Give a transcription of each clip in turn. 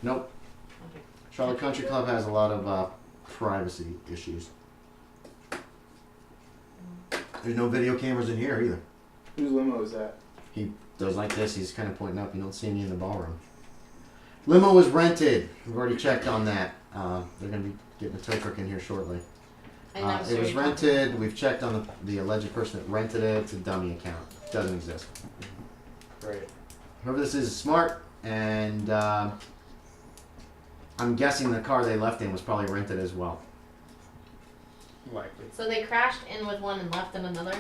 Nope. Okay. Charlotte Country Club has a lot of privacy issues. There's no video cameras in here either. Whose limo is that? He does like this. He's kind of pointing up. You don't see any in the ballroom. Limo was rented. We've already checked on that. They're going to be getting a tow truck in here shortly. It was rented. We've checked on the alleged person that rented it. It's a dummy account. Doesn't exist. Right. Whoever this is smart, and I'm guessing the car they left in was probably rented as well. Likely. So they crashed in with one and left in another?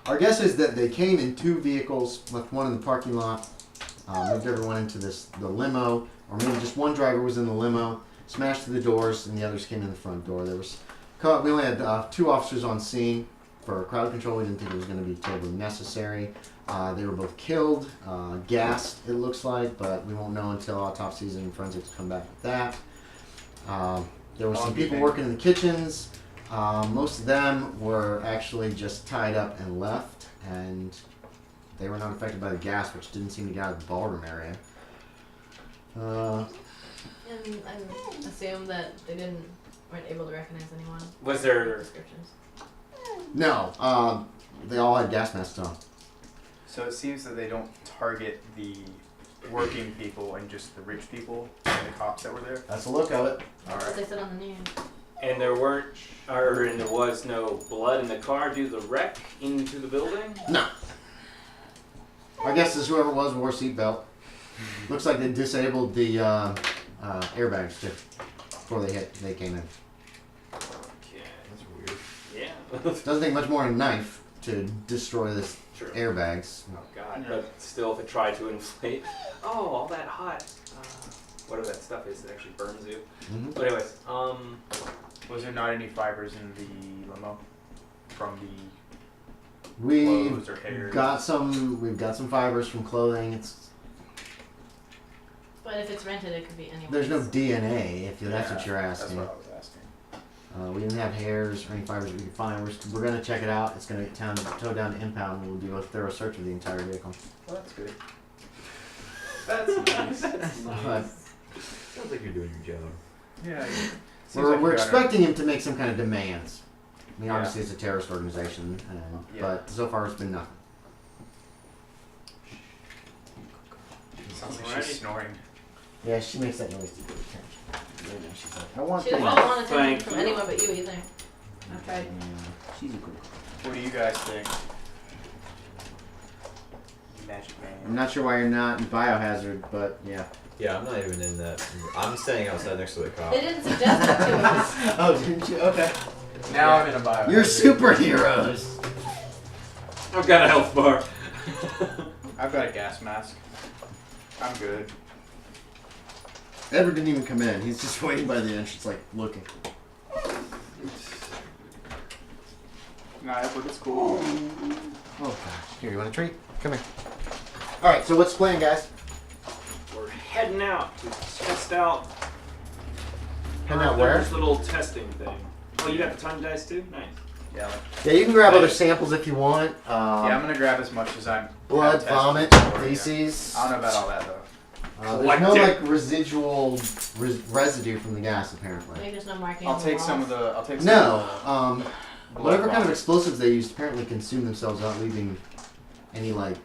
Our guess is that they came in 2 vehicles, left one in the parking lot, moved everyone into the limo, or maybe just one driver was in the limo, smashed through the doors, and the others came in the front door. We only had 2 officers on scene for crowd control. We didn't think it was going to be terribly necessary. They were both killed, gassed, it looks like, but we won't know until autopsies and forensics come back with that. There were some people working in the kitchens. Most of them were actually just tied up and left, and they were not affected by the gas, which didn't seem to get out of the ballroom area. And I assume that they weren't able to recognize anyone. Was there descriptions? No, they all had gas masks on. So it seems that they don't target the working people and just the rich people and the cops that were there. That's the look of it. That's what they said on the news. and there was no blood in the car due to the wreck into the building? No. I guess this whoever it was wore a seatbelt. Looks like they disabled the airbags too before they came in. Okay, That's weird. yeah. Doesn't take much more than a knife to destroy this True. airbags. Oh god, but still, if it tried to inflate, all that hot, whatever that stuff is, it actually burns you. Mm-hmm. But anyways, Was there not any fibers in the limo from the We've clothes or hair? We've got some fibers from clothing. But if it's rented, it could be anyone. There's no DNA if that's Yeah, what you're asking. That's what I was asking. We didn't have hairs or any fibers we could find. We're going to check it out. It's going to get towed down to impound, and we'll do a thorough search of the entire vehicle. Well, that's good. That's nice. But Sounds like you're doing your job. Yeah. we're expecting him to make some kind of demands. I mean, Yeah. obviously it's a terrorist organization, Yeah. but so far it's been nothing. Sounds like Alrighty. she's snoring. Yeah, she makes that noise to get attention. Right now she's like, I want She doesn't things. want attention Thank from you. anyone but you either. I've tried. She's a cool. What do you guys think? Magic I'm Man. not sure why you're not in Biohazard, but yeah. Yeah, I'm not even in that. I'm staying outside next to the cop. They didn't suggest it to us. Oh, didn't you? Okay. Now I'm in a bio. You're superheroes. I've got a health bar. I've got a gas mask. I'm good. Edward didn't even come in. He's just waiting by the entrance, like, looking. Nah, Edward, it's cool. Oh, gosh. Here, you want a treat? Come here. All right, so what's the plan, guys? We're heading out to test out. Heading out where? This little testing thing. Oh, you got the time dice too? Nice. Yeah. Yeah, you can grab other samples if you want. Yeah, I'm gonna grab as much as I'm. Blood, have tested vomit, before, yeah. feces. I don't know about all that though. There's no like residual residue from the gas, apparently. Maybe there's no marking. I'll on the take some walls. of the. I'll take some. No, Of the whatever kind of vomit. explosives they used apparently consume themselves without leaving any like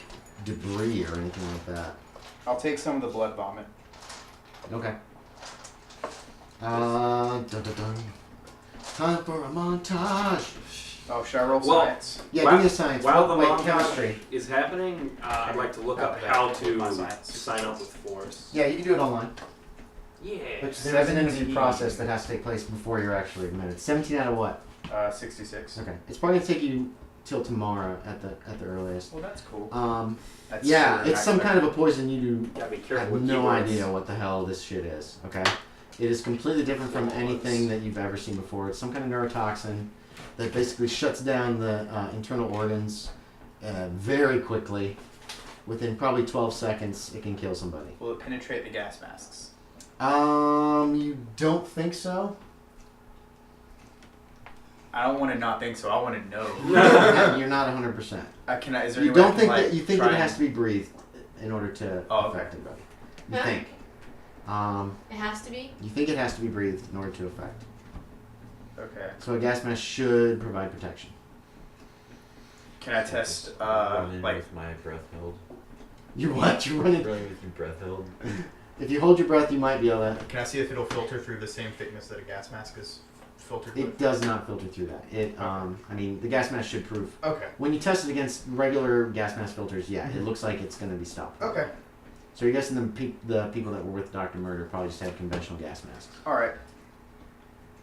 debris or anything like that. I'll take some of the blood vomit. Okay. Dun, dun, dun. Time for a montage. Oh, should I roll Well, science? Yeah, While- give me a science. While the Wait, montage chemistry. is happening, I'd like to look up Okay. how to My science. sign up with Force. Yeah, you can do it online. Yeah. But there's an interview process that has to take place before you're actually admitted. 17 out of what? 66. Okay. It's probably gonna take you till tomorrow at the earliest. Well, that's cool. That's Yeah, super it's some nice. kind of a poison you do. Gotta be I careful have with no keywords. idea what the hell this shit is. Okay, it is completely different from anything that you've ever seen before. It's some kind of neurotoxin that basically shuts down the internal organs very quickly. Within probably 12 seconds, it can kill somebody. Will it penetrate the gas masks? You don't think so? I don't want to not think so. I want to know. You're not 100%. Is there You any way I don't can, think like, that you think try that it and- has to be breathed in order to Oh, okay. affect anybody. You Huh? think? It has to be. You think it has to be breathed in order to affect. Okay. So a gas mask should provide protection. Can I test, Running like, with my breath held. You what? You're running. Running with your breath held. If you hold your breath, you might be able to. Can I see if it'll filter through the same thickness that a gas mask is filtered It with? does not filter through that. I mean, the gas mask should prove. Okay. When you test it against regular gas mask filters, yeah, it looks like it's going to be stopped. Okay. So you're guessing the people that were with Dr. Murder probably just had conventional gas masks. alright.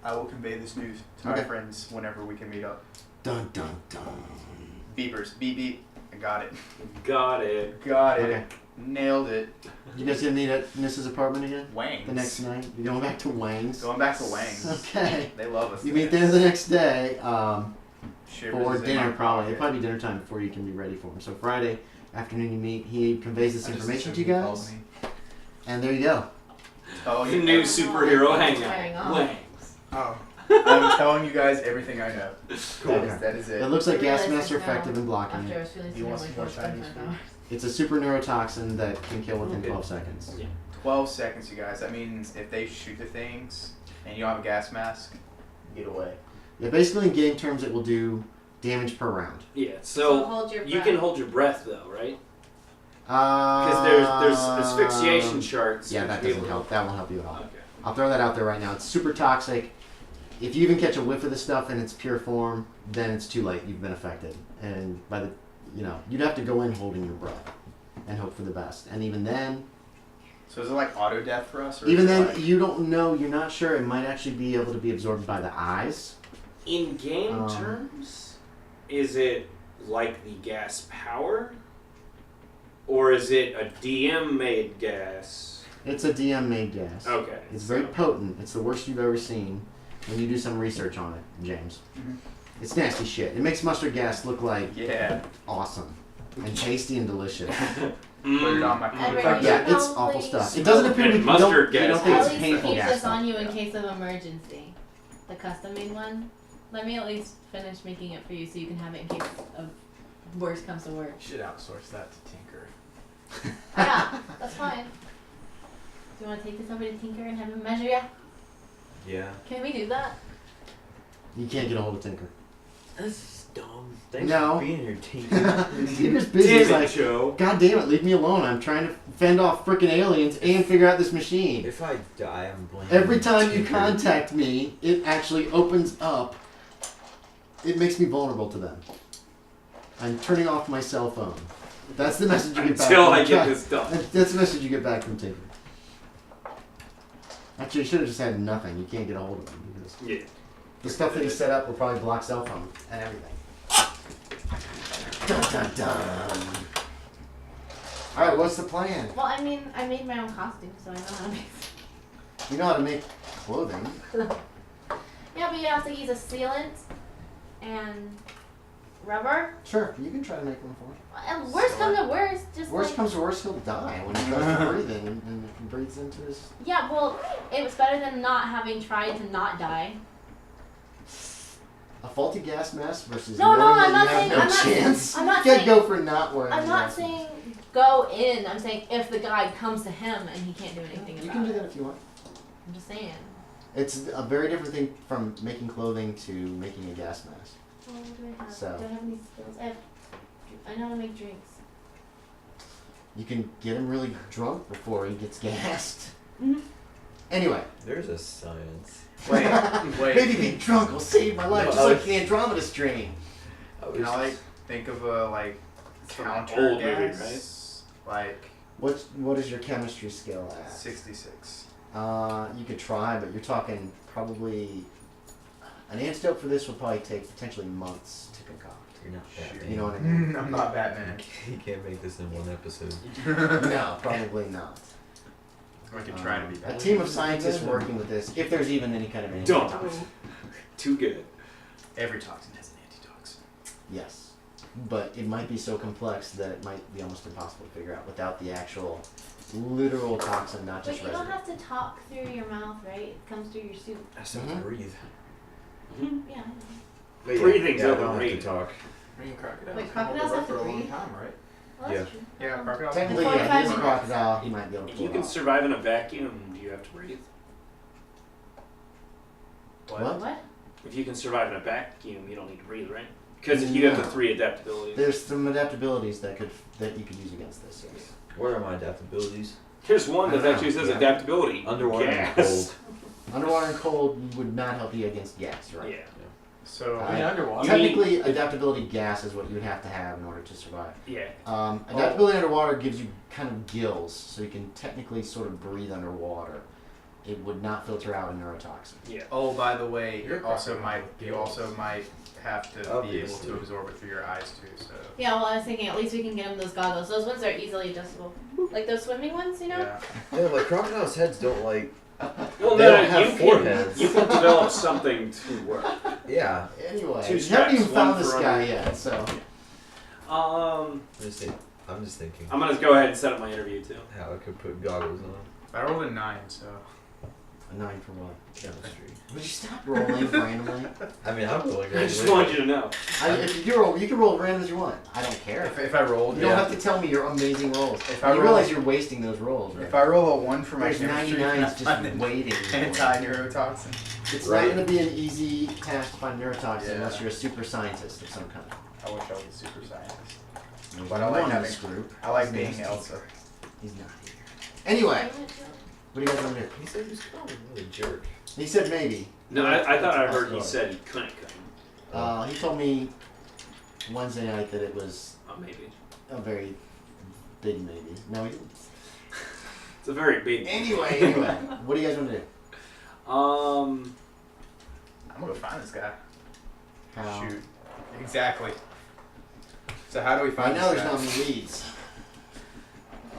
I will convey this news to my Okay. friends whenever we can meet up. Dun dun dun. Beepers. Beep beep. I got it. Got it. Got it. Okay. Nailed it. You guys gonna meet at Nissa's apartment again? Wangs. The next night? You're going back to Wang's? Going back to Wangs. Okay. They love us. You meet there the next day Shivers for in my dinner, probably. pocket. It'll probably be dinner time before you can be ready for him. So Friday afternoon you meet. He conveys this information to you guys. And there you go. Oh, The you new know. superhero Wearing hangout. off. Wangs. Oh. I'm telling you guys everything I know. Okay. That is It it. looks like I gas realized masks are this now, effective in blocking After I it. was feeling You want sick, some I'm more like, Chinese 25 food? hours. It's a super neurotoxin that can kill within Okay. 12 seconds. Yeah. 12 seconds, you guys. That means if they shoot the things and you don't have a gas mask, get away. Yeah, basically in game terms it will do damage per round. Yeah. So So hold your you breath. can hold your breath though, right? Because Because there's asphyxiation charts. Yeah, that doesn't help. That won't help you at all. Okay. I'll throw that out there right now. It's super toxic. If you even catch a whiff of this stuff in its pure form, then it's too late. You've been affected. And by the, you'd have to go in holding your breath and hope for the best. And even then, So is it like auto death for us? Or even is it then, like, you don't know. You're not sure. It might actually be able to be absorbed by the eyes. In game Um, terms, is it like the gas power, or is it a DM made gas? It's a DM made gas. Okay. It's very potent. It's the worst you've ever seen. When you do some research on it, James. Mhm. It's nasty shit. It makes mustard gas look like yeah, awesome and tasty and delicious. put it on my Every- computer. Yeah, it's Probably- awful stuff. It doesn't appear to be. And You don't, mustard you gas. don't think At it's least painful keep gas. this stuff. on you in case of emergency. The custom made one. Let me at least finish making it for you so you can have it in case of worst comes to worst. Should outsource that to Tinker. Yeah, that's fine. Do you want to take this over to Tinker and have him measure ya? Yeah. Can we do that? You can't get a hold of Tinker. This is dumb. Thanks No. for being here, team. Tinker's busy. He's Damn it, like, Joe. God damn it, leave me alone. I'm trying to fend off frickin' aliens and figure out this machine. If I die, I'm blaming Every time you Tinker. contact me, it actually opens up. It makes me vulnerable to them. I'm turning off my cell phone. That's the message you get back. Until from I get Tinker. this done. That's the message you get back from Tinker. Actually, you should have just had nothing. You can't get a hold of him because Yeah. the stuff that he set up will probably block cell phone and everything. Dun, dun, dun. All right, what's the plan? Well, I mean, I made my own costume, so I know how to make. You know how to make clothing. Yeah, but you have to use a sealant and rubber. Sure, you can try to make one for me. And worst comes to worst, just Worst like comes to worst, he'll die when he tries to breathe in and breathes into his. yeah. Well, it was better than not having tried to not die. A faulty gas mask versus No, knowing I'm not that saying- you have I'm no not- chance. I'm not You can't saying- go for not wearing. I'm a not gas saying go in. I'm saying if the guy comes to him and he can't do anything mask. You about can do it. that if you want. I'm just saying. It's a very different thing from making clothing to making a gas mask. Oh, what do I have? So- Do I have any skills? I know how to make drinks. You can get him really drunk before he gets gassed. Mhm. Anyway, There's a science. Wait, wait. maybe being drunk will save my life, No, just I like was- the Andromeda strain. Can I like think of a like From an counter old movie, gas? Like What is your chemistry skill at? 66. You could try, but you're talking probably an antidote for this will probably take potentially months to concoct. You're not Shoot. that You know what I mean? I'm not Batman. You can't make this in one episode. No, probably not. I could try to be A Batman. team of scientists working with this, if there's even any kind of antidote. Don't. Too good. Every toxin has an antitoxin. Yes, but it might be so complex that it might be almost impossible to figure out without the actual literal toxin, not But just you don't residue. have to talk through your mouth, right? It comes through your soup. I still have Mhm. to breathe. Yeah. I know. But Breathing's yeah, I don't have overrated. to talk. I mean, crocodiles. Wait, can hold crocodiles their have to breath for a long breathe? time, right? Well, that's Yeah. true. Yeah, crocodiles. Technically, yeah, 45 he is a minutes. crocodile. He might be able to If pull you it can off. survive in a vacuum, do have to breathe. What? What? If you can survive in a vacuum, you don't need to breathe, right? Because if you have the 3 adaptabilities. There's some adaptabilities that you could use against this. Yes. What are my adaptabilities? Here's one I that don't actually know. says Yeah. adaptability. Underwater and Gas. cold. Underwater and cold would not help you against gas, right? Yeah. So I mean, underwater. Technically, adaptability gas is what you would have to have in order to survive. Yeah. Adaptability underwater gives you kind of gills, so you can technically sort of breathe underwater. It would not filter out a neurotoxin. Yeah. oh, by the way, You're you also probably might not you also might have to be able Obviously. to absorb it through your eyes too. So Yeah, well, I was thinking at least we can get him those goggles. Those ones are easily adjustable. Like those swimming ones, you know? yeah. Yeah, like crocodiles' heads don't like. Well, They no, don't have you foreheads. you can develop something to work. Yeah. Anyway, Two you haven't even straps, one found this for guy under- yet, so. Um, I'm just thinking I'm gonna go ahead and set up my interview too. how I could put goggles on. I rolled a 9, so A 9 for what? Chemistry. Would you stop rolling randomly? I mean, I'm rolling. I just want you to know. If you roll, you can roll random as you want. I don't care. if I rolled, You don't have to tell me your amazing rolls. If And I you roll- realize you're wasting those rolls, right? if I roll a 1 for my There's chemistry, 99s just I'm waiting. anti-neurotoxin. It's Right. not going to be an easy task to find neurotoxin Yeah. unless you're a super scientist of some kind. I wish I was a super scientist. There's But I one like in having- this group. I like His being name's Elsa. He's not here. Anyway, what do you guys want to do? He said he was kind of a really jerk. He said maybe. No, I thought I heard he Possibility. said he couldn't come. He told me Wednesday night that it was Oh, maybe. a very big maybe. No, he didn't. It's a very big. Anyway, what do you guys want to do? Um, I'm gonna go find this guy. How? Shoot. Exactly. So how do we Right find now, this there's guy? not many leads.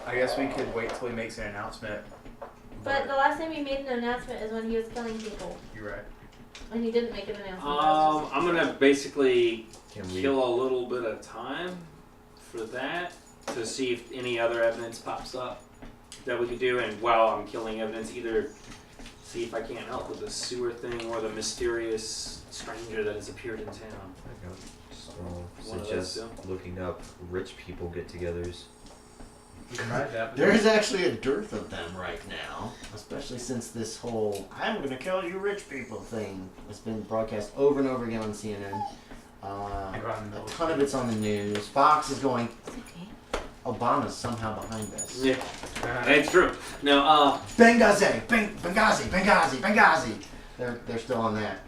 I guess we could wait till he makes an announcement. But the last time he made an announcement is when he was killing people. You're right. And he didn't make an announcement. I'm gonna basically Can we? kill a little bit of time for that to see if any other evidence pops up that we could do, and while I'm killing evidence, either see if I can't help with the sewer thing or the mysterious stranger that has appeared in town. So One of suggest those looking up rich people get-togethers. We tried that. There is actually a dearth of them right now, especially since this whole "I'm gonna kill you rich people" thing has been broadcast over and over again on CNN. A ton of it's on the news. Fox is going, Okay. Obama's somehow behind this. Yeah, it's true. Now, Benghazi, Benghazi. They're still on that.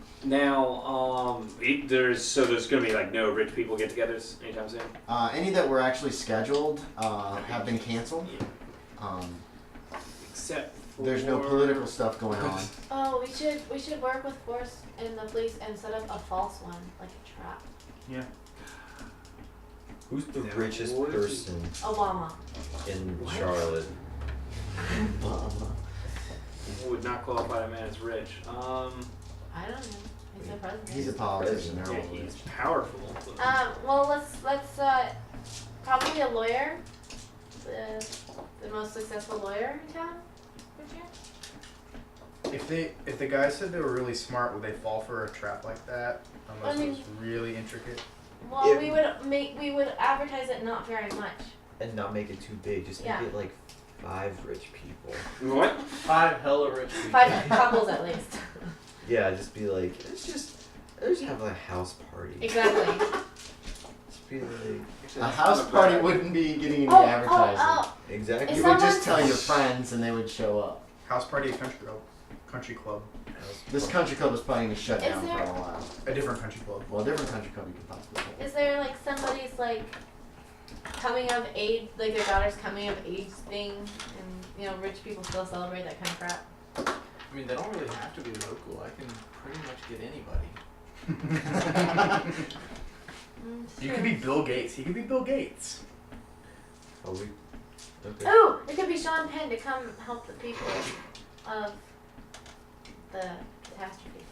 there's gonna be like no rich people get-togethers anytime soon. Any that were actually scheduled have been canceled. Except for There's no political stuff going on. Oh, we should work with Force and the police and set up a false one, like a trap. Yeah. Who's the Yeah, richest what is person Obama. in Charlotte? Would not qualify a man as rich. I don't know. He's the president. He's a politician. They're Yeah, all he's rich. powerful. Well, let's probably a lawyer, the most successful lawyer in town. If the guy said they were really smart, would they fall for a trap like that? Unless it was really intricate. Well, Yeah. we would advertise it not very much. And not make it too big. Just Yeah. make it like 5 rich people. What? 5 hella rich people. 5 couples at least. Yeah, just be like, let's have a house party. Exactly. Just be like, A house party wouldn't be getting any Oh, advertising. exactly. Is You that would just someone- tell your friends and they would show up. House party at country club. This country club is probably going to shut Is down for there- a while. A different country club. Well, a different country club you could possibly go. Is there like somebody's like coming of age, like their daughter's coming of age thing, and rich people still celebrate that kind of crap? I mean, they don't really have to be local. I can pretty much get anybody. You could be Bill Gates. He could be Bill Gates. Oh, we. Okay. Ooh, it could be Sean Penn to come help the people of the catastrophe.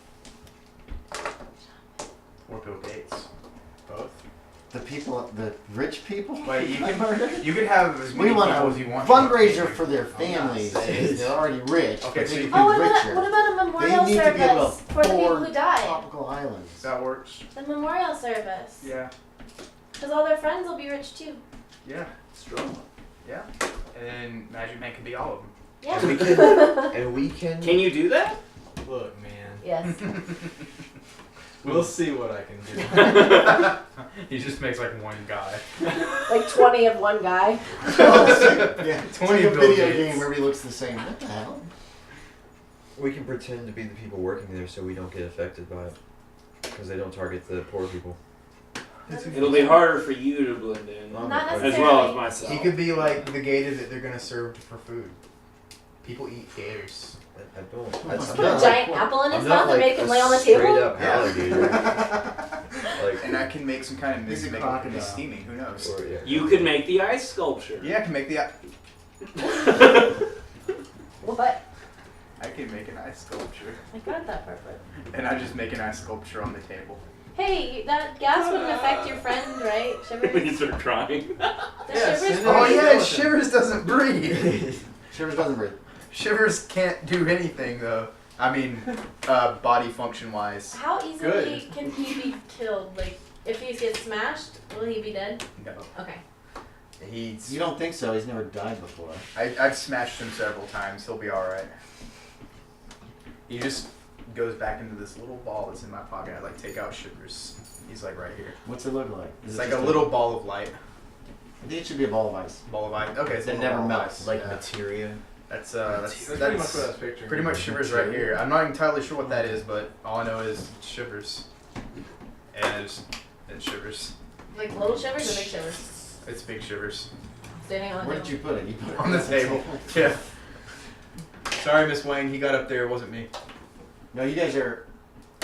Or Bill Gates. Both. The people, the rich people? Wait, you I can- murdered? You could have as many We want people a as you want. fundraiser for their not families. saying- They're already rich. Okay, but so they you could Oh, be richer. what about a They memorial need to be able service to for the people afford who died? tropical islands. That works. The memorial service. Yeah. Because all their friends will be rich too. Yeah. Strong. Yeah. And then Magic Man could be all of them. Yeah. And we can. Can you do that? Look, man. Yes. We'll see what I can do. He just makes like one guy. Like 20 of one guy. Yeah, it's 20 like a Bill video Gates. game where everybody looks the same. What the hell? We can pretend to be the people working there so we don't get affected by it. Because they don't target the poor people. It'll be harder for you to blend in, Not Not as necessarily. well as myself. He could be like the gator that they're gonna serve for food. People eat gators. I don't. Let's I'm Put a not giant like, apple in his I'm mouth not and like make him a lay on the straight table. up alligator. Like, And I can make some kind of mist He's to a make it be crocodile. steaming. Who knows? or, yeah. You could make the ice sculpture. Yeah, I can make the. What? I can make an ice sculpture, I got that perfect. and I just make an ice sculpture on the table. Hey, that gas wouldn't affect your friend, right? When you Shivers? start crying. The Yeah, Shivers send it Oh party? in. yeah, Shivers doesn't breathe. Shivers doesn't breathe. Shivers can't do anything though. I mean, body function wise. How easily Good. can he be killed? Like, if he gets smashed, will he be dead? No. Okay. He's. You don't think so? He's never died before. I've smashed him several times. He'll be all right. He just goes back into this little ball that's in my pocket. I like take out Shivers. He's like right here. What's it look like? Is It's it like just a little ball of light. I think it should be a ball of ice. Ball of ice. Okay, it's a That little never ball of melts. ice. Like Yeah. materia. That's That's pretty much what I was picturing. pretty much Shivers right here. I'm not entirely sure what that is, but all I know is Shivers. And Shivers. Like little Shivers or big Shivers? It's big Shivers. Standing on the Where table. did you put it? You put it On the table. Yeah. Sorry, Miss Wang. He got up there. It wasn't me. No, you guys are.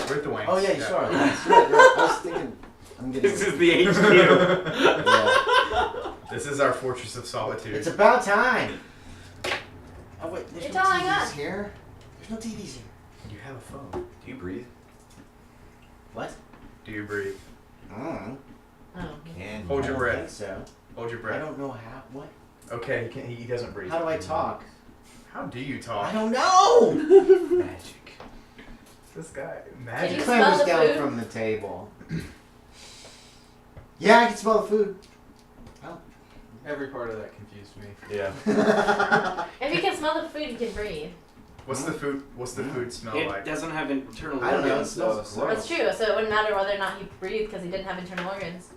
We're at the Wangs. Oh yeah, you saw it. That's right, right. I was thinking. I'm getting. This is the HQ. Yeah. This is our fortress of solitude. It's about time. Oh wait, there's It's no all I TVs got. here. There's no TVs here. You have a phone. Do you breathe? What? Do you breathe? Mm. Oh. Can. Hold I your don't breath. think so. Hold your I breath. don't know how. What? Okay, he doesn't breathe. How do I talk? How do you I talk? don't know. Magic. This guy. Can Magic. you The smell clamber's the down food? from the table. Yeah, I can smell the food. Every part of that confused me. Yeah. If you can smell the food, you can breathe. What's the food? What's the food smell It like? doesn't have internal I don't know, it organs, though. smells So. gross. That's true. So it wouldn't matter whether or not he breathed because he didn't have internal organs.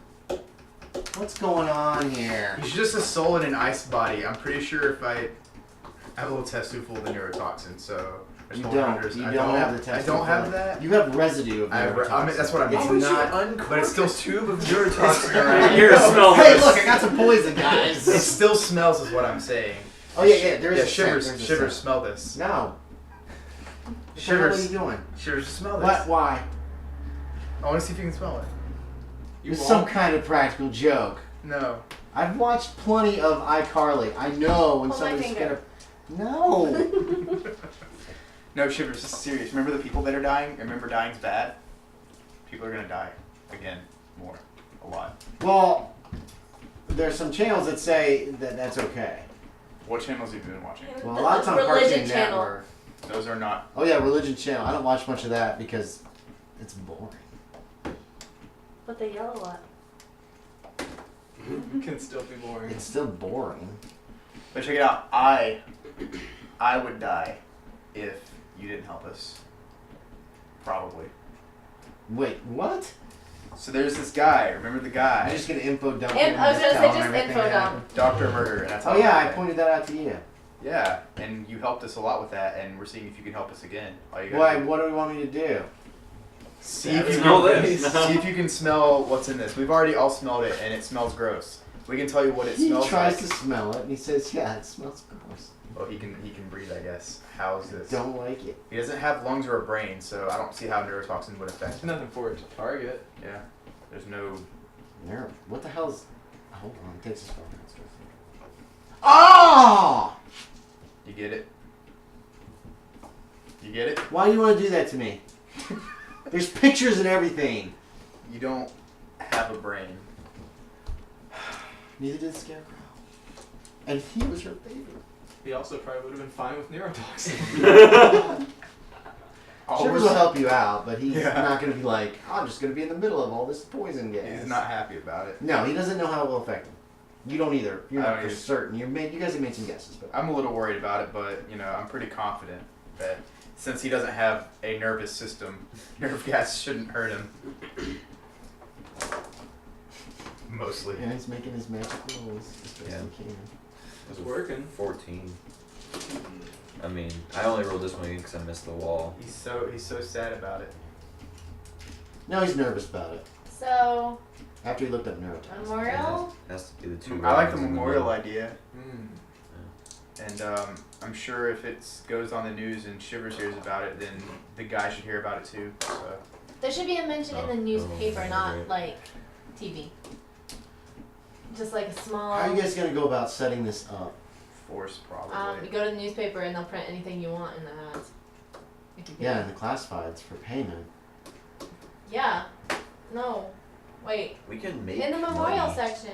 What's going on here? He's just a soul in an ice body. I'm pretty sure if I have a little test tube full of the neurotoxin, so there's You no don't. wonders. You I don't don't have the test. I don't tube have full. that. You have residue of I mean, that's what I mean. It's Why would not. But it's still tube of neurotoxin around. Here, smell Hey, this. look! I got some poison, guys. It still smells, is what I'm saying. Oh yeah, yeah. There is Yeah, a Shivers. scent, there's a Shivers, scent. smell this. No. Shivers. What are you doing? Shivers, smell this. What? Why? I want to see if you can smell it. You It's won't. some kind of practical joke. No. I've watched plenty of iCarly. I know when Hold my somebody's finger. gonna. No. No, Shivers, this is serious. Remember the people that are dying? Remember dying's bad? People are gonna die. Again. More. A lot. Well, there's some channels that say that that's okay. What channels have you been watching? Well, a lot of That's times religion Cartoon channel. Network. Those are not. Oh yeah, religion channel. I don't watch much of that because it's boring. But they yell a lot. It can still be boring. It's still boring. But check it out. I would die if you didn't help us. Probably. Wait, what? So there's this guy. Remember the guy? You're just gonna info dump And him I was and gonna tell say him just everything info that dump. happened? Dr. Murder. And that's how Oh yeah, I died. pointed that out to you. Yeah, and you helped us a lot with that, and we're seeing if you can help us again. All you gotta Why? do- What do we want me to do? See if you Smell can, this. see if you can smell what's in this. We've already all smelled it, and it smells gross. We can tell you what it He smells tries like. to smell it and he says, "Yeah, it smells gross." Well, he can breathe, I guess. How's this? Don't like it. He doesn't have lungs or a brain, so I don't see how neurotoxin would affect There's him. nothing for it to target. Yeah, there's no. Nerve. What the hell's? Hold on, it takes us far downstairs. Oh! You get it? You get it? Why do you want to do that to me? There's pictures and everything. You don't have a brain. Neither did Scarecrow. And he was her favorite. He also probably would have been fine with neurotoxin. Shivers will help you out, but he's Yeah. not going to be like, I'm just going to be in the middle of all this poison gas. He's not happy about it. No, he doesn't know how it will affect him. You don't either. You're I not don't for either. certain. You guys have made some guesses, but I'm a little worried about it, but I'm pretty confident that since he doesn't have a nervous system, nerve gas shouldn't hurt him. Mostly. yeah, he's making his magic rolls as best Yeah. he can. It's working. 14. I mean, I only rolled this one because I missed the wall. He's so sad about it. No, he's nervous about it. So, After he looked up neurotoxin. memorial? Has to be the two. I like the rounds in memorial middle. idea, and I'm sure if it goes on the news and Shivers hears about it, then the guy should hear about it too. So There should be a mention in the newspaper, oh, not right. like TV. Just like a small. How are you guys gonna go about setting this up? force You probably. go to the newspaper and they'll print anything you want in the ads. If you Yeah, can. in the classifieds for payment. Yeah. No. Wait. We can make In the memorial money. section.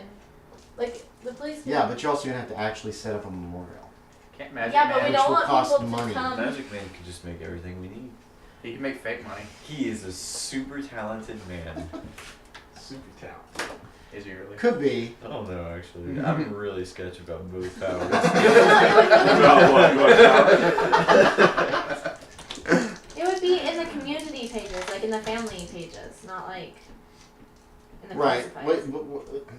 Like the police. Yeah, but you're also gonna have to actually set up a memorial. Can't Magic Yeah, but Man. we Which don't will want cost people money. to come. Magic Man can just make everything we need. He can make fake money. He is a super talented man. Super talent. Is he really? Could be. I don't know, actually. I'm really sketchy about both powers. It would be in the community pages, like in the family pages, not like in the Right. classifieds.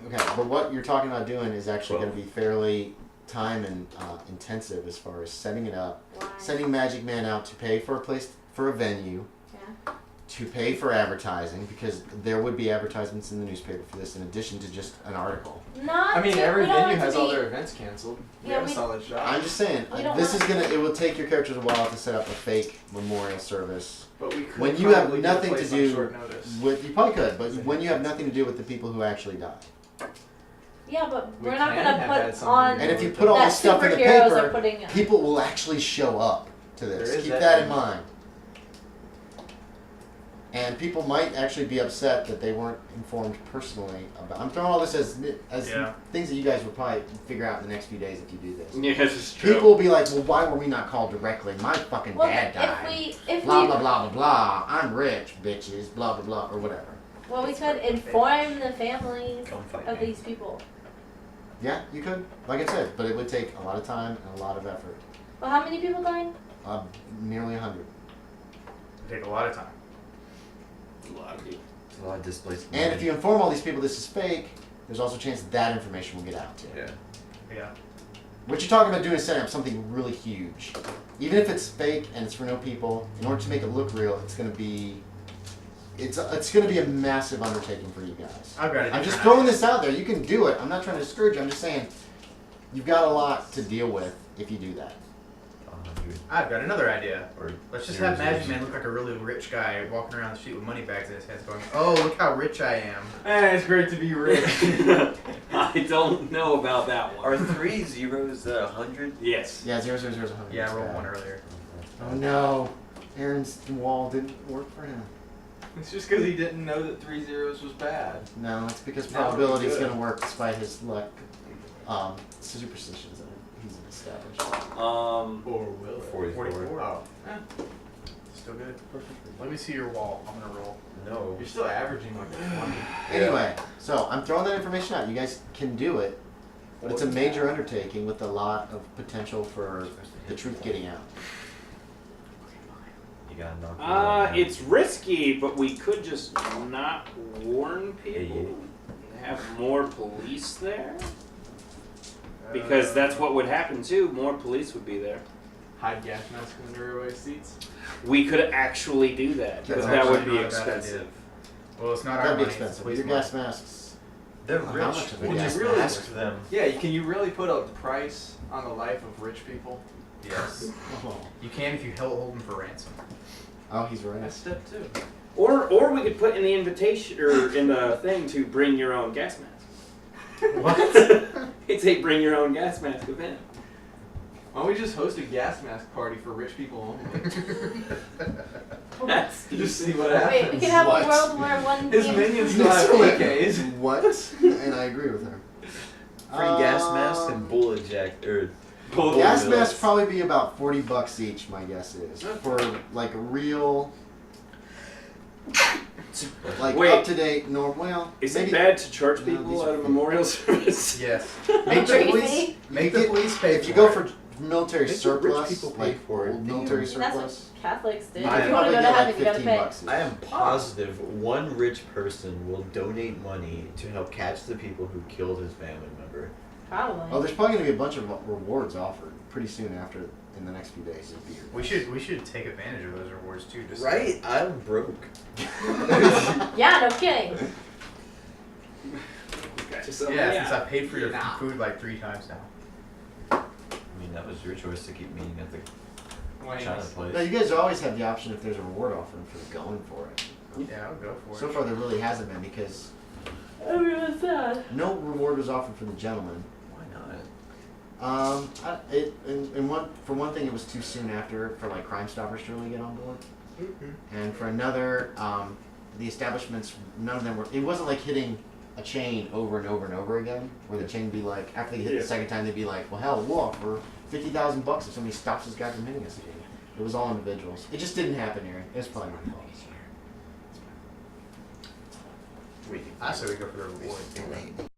Okay, but what you're talking about doing is actually Well- going to be fairly time and intensive as far as setting it up, Why? sending Magic Man out to pay for a place for a venue, Yeah. to pay for advertising because there would be advertisements in the newspaper for this in addition to just an article. Not. I mean, to, every we don't venue want it has to all be- their events canceled. We Yeah, have a we- solid shot. I'm just saying, We don't this want- is gonna. It will take your characters a while to set up a fake memorial service. But we could When you have probably get a nothing to place on do short notice. with, you probably could, but when you have nothing to do with the people who actually died. Yeah, but We we're not can gonna have had put something on to And do if you with put all that this stuff in the superheroes are paper, putting. people will actually show up to this. There is Keep that that in danger. mind. And people might actually be upset that they weren't informed personally about. I'm throwing all this as Yeah. things that you guys will probably figure out in the next few days if you do this. Yeah, this is true. People will be like, "Well, why were we not called directly? My fucking Well, dad died. if Blah we, blah blah blah blah. I'm rich, bitches. Blah blah blah, or whatever." well, we could inform the families Come fight of me. these people. Yeah, you could, like I said, but it would take a lot of time and a lot of effort. Well, how many people died? Nearly 100. It'd take a lot of time. A lot of people. There's a lot of displaced And if you inform all these people this is fake, there's also a chance that information will get out too. Yeah. Yeah. What you're talking about doing is setting up something really huge. Even if it's fake and it's for no people, in order to make it look real, it's gonna be a massive undertaking for you guys. I've got it. I'm just throwing this out there. You can do it. I'm not trying to discourage you. I'm just saying you've got a lot to deal with if you do that. 100 I've got another idea. or Let's just 0, have Magic 0, Man look like a really rich guy walking around the street with money bags in his hands going, "Oh, look how rich I am." It's great to be rich. I don't know about that one. Are 3 zeros 100? Yes. Yeah, 0, 0, 0 is 100. Yeah, I rolled one earlier. Oh no, Aaron's wall didn't work for him. It's just because he didn't know that 3 zeros was bad. No, it's because Now probability is we're good. going to work despite his luck. Superstitions that he's established. Or will it? 44. 44. Oh. Still good. Let me see your wall. I'm gonna roll. No. You're still averaging like 20. Anyway, so I'm throwing that information out. You guys can do it, but it's a major undertaking with a lot of potential for the truth getting out. You gotta knock it out. It's risky, but we could just not warn people. Have more police there. Because that's what would happen too. More police would be there. Hide gas mask in the railway seats. We could actually do that, but That's that would actually be not a bad idea. expensive. Well, it's not our That'd be money. it's expensive. police Your money. gas masks. They're How rich. much of a Would gas you really mask? ask them? Yeah, can you really put a price on the life of rich people? Yes. Oh, You can if you hold them for ransom. he's right. That's step 2. Or we could put in the invitation or in the thing to bring your own gas mask. What? It's a bring your own gas mask event. Why don't we just host a gas mask party for rich people only? That's Just see what happens. Wait, we could have What? a World War One. His themed- minions still have AKs. What? And I agree with her. Free gas masks and bullet jack or Bullet Gas bullets. masks probably be about $40 each. My guess is for like a real. like Wait. up to date normal. Well, Is maybe it bad to charge No, people these at are a free. memorial service? Yes. Make the Tracy? police. Make the get- police pay. if you for go it. for military Make the surplus, rich people pay like for it. old military That's what surplus, Catholics did. you If could you want probably to go to get like heaven, you gotta 15 pay. bucks. I am positive one rich person will donate money to help catch the people who killed his family member. Probably. Oh, there's probably gonna be a bunch of rewards offered pretty soon after, in the next few days. We should take advantage of those rewards too. Just Right? I'm broke. Yeah, no kidding. Gotcha. So, Yeah, since I paid for your Nah. food like 3 times now. I mean, that was your choice to keep meeting at the Wait, China place. No, you guys always have the option if there's a reward offering for going for it. Yeah, I'll go for it. So far, there really hasn't been because Everyone's sad. no reward was offered for the gentleman. Why not? For one thing, it was too soon after for like Crime Stoppers to really get on board, Mm-hmm. and for another, the establishments, none of them were. It wasn't like hitting a chain over and over and over again, where the chain would be like after they hit Yeah. the second time, they'd be like, well, hell, we'll offer $50,000 if somebody stops this guy from hitting us again. It was all individuals. It just didn't happen, Aaron. It was probably my fault. I say we go for the reward.